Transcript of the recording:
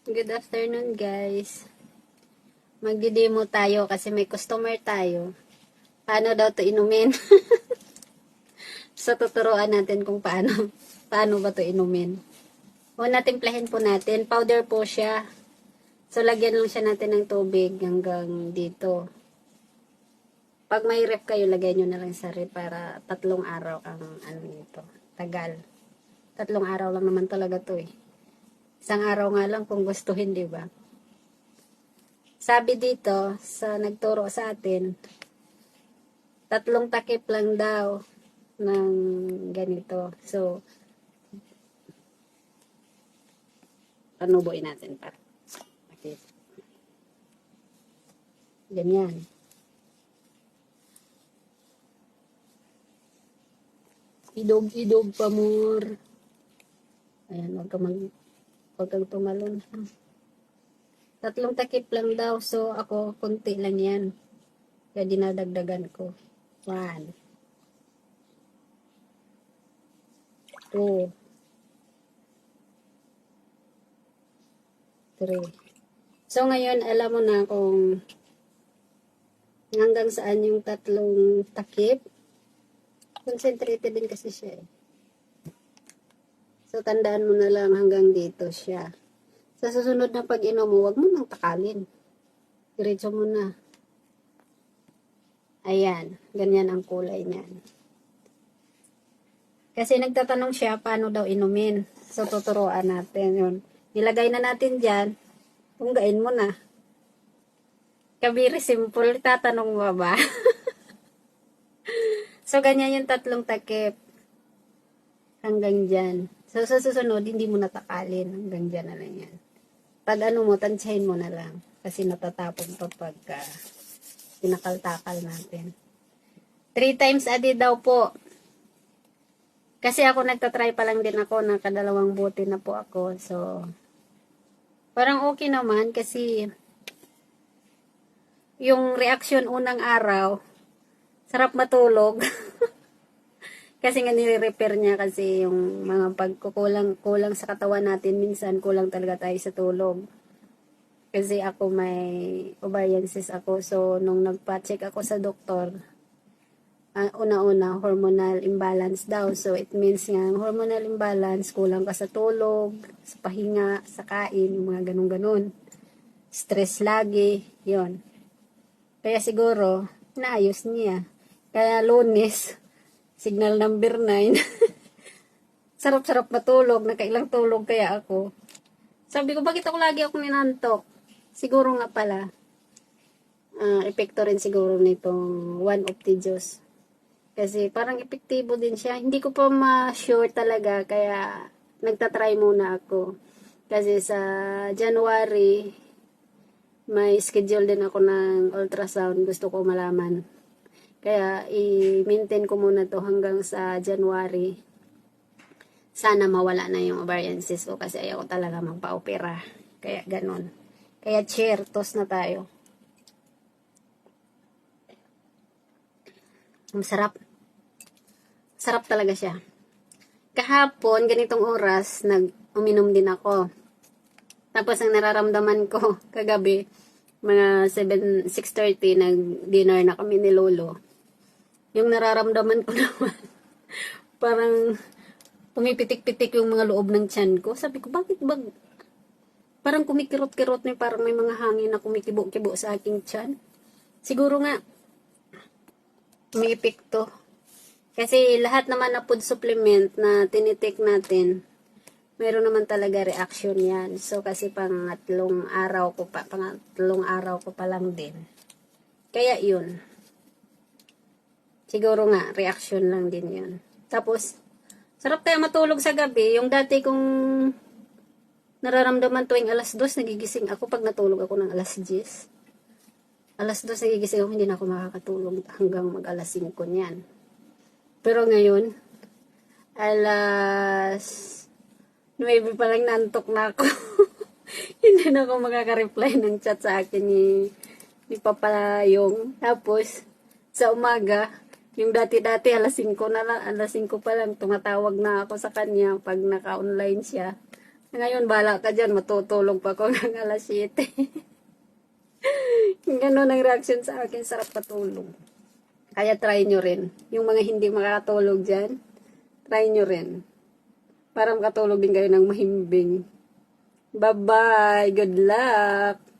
Good afternoon, guys. Magdi-demo tayo kasi may customer tayo. Paano daw to inumin? So, tuturuan natin kung paano ba to inumin. Una, timplahin po natin. Powder po siya. So, lagyan lang siya natin ng tubig hanggang dito. Pag may ref kayo, lagay nyo na lang sa ref para 3 araw ang nito. Tagal. 3 araw lang naman talaga to eh. Isang araw nga lang kung gustuhin, di ba? Sabi dito, sa nagturo sa atin, 3 takip lang daw ng ganito. So, panubuin natin pa. Okay. Ganyan. Idog-idog pa more. Ayan, huwag kang tumalon. 3 takip lang daw. So, ako, konti lang yan. Kaya dinadagdagan ko. 1, 2, 3. So, ngayon, alam mo na kung hanggang saan yung 3 takip. Concentrated din kasi siya eh. So, tandaan mo na lang hanggang dito siya. Sa susunod na pag-inom mo, huwag mo nang takalin. Diretso mo na. Ayan. Ganyan ang kulay niyan. Kasi nagtatanong siya, paano daw inumin. So, tuturuan natin yun. Nilagay na natin dyan. Tunggain mo na. Kabiri simple. Tatanong mo ba? So, ganyan yung 3 takip. Hanggang dyan. So, sa susunod, hindi mo natakalin. Hanggang dyan na lang yan. Pag ano mo, tansyahin mo na lang. Kasi natatapon pa pag pinakal-takal natin. 3 times a day daw po. Kasi ako nagtatry pa lang din ako. Nakadalawang bote na po ako. So, parang okay naman kasi yung reaction unang araw, sarap matulog. Kasi nga nire-repair niya kasi yung mga kulang sa katawan natin. Minsan kulang talaga tayo sa tulog. Kasi ako may ovarian cyst ako. So, nung nagpa-check ako sa doktor, una-una, hormonal imbalance daw. So, it means nga, hormonal imbalance, kulang ka sa tulog, sa pahinga, sa kain, yung mga ganun-ganun. Stress lagi, yon. Kaya siguro, naayos niya. Kaya Lunes, signal number 9. Sarap-sarap matulog. Nakailang tulog kaya ako. Sabi ko, bakit ako lagi akong ninantok? Siguro nga pala, epekto rin siguro nitong one of the Diyos. Kasi parang epektibo din siya. Hindi ko pa ma-sure talaga. Kaya nagtatry muna ako. Kasi sa January, may schedule din ako ng ultrasound. Gusto ko malaman. Kaya, i-maintain ko muna to hanggang sa January. Sana mawala na yung ovarian cyst ko kasi ayaw ko talaga magpa-opera. Kaya, ganun. Kaya, cheer, toast na tayo. Masarap. Sarap talaga siya. Kahapon, ganitong oras, uminom din ako. Tapos, ang nararamdaman ko kagabi, mga 6:30, nag-dinner na kami ni Lolo. Yung nararamdaman ko naman, parang pumipitik-pitik yung mga loob ng tiyan ko. Sabi ko, bakit ba? Parang kumikirot-kirot na parang may mga hangin na kumikibo-kibo sa aking tiyan. Siguro nga, may epekto. Kasi lahat naman na food supplement na tinitik natin, meron naman talaga reaction yan. So, kasi pangatlong araw ko pa lang din. Kaya yun. Siguro nga, reaction lang din yun. Tapos, sarap kaya matulog sa gabi. Yung dati kong nararamdaman tuwing alas 2, nagigising ako pag natulog ako ng alas 10. Alas 2 nagigising ako, hindi na ako makakatulog hanggang mag alas 5 niyan. Pero ngayon, alas 9 pa lang nantok na ako. Hindi na ako makaka-reply ng chat sa akin ni Papa Yung. Tapos, sa umaga, yung dati-dati, alas 5 na lang, alas 5 pa lang, tumatawag na ako sa kanya pag naka-online siya. Ngayon, bala ka dyan, matutulog pa ako ng alas 7. Ganun ang reaction sa akin, sarap patulog. Kaya try nyo rin. Yung mga hindi makakatulog dyan, try nyo rin. Para makatulog din kayo ng mahimbing. Bye-bye. Good luck.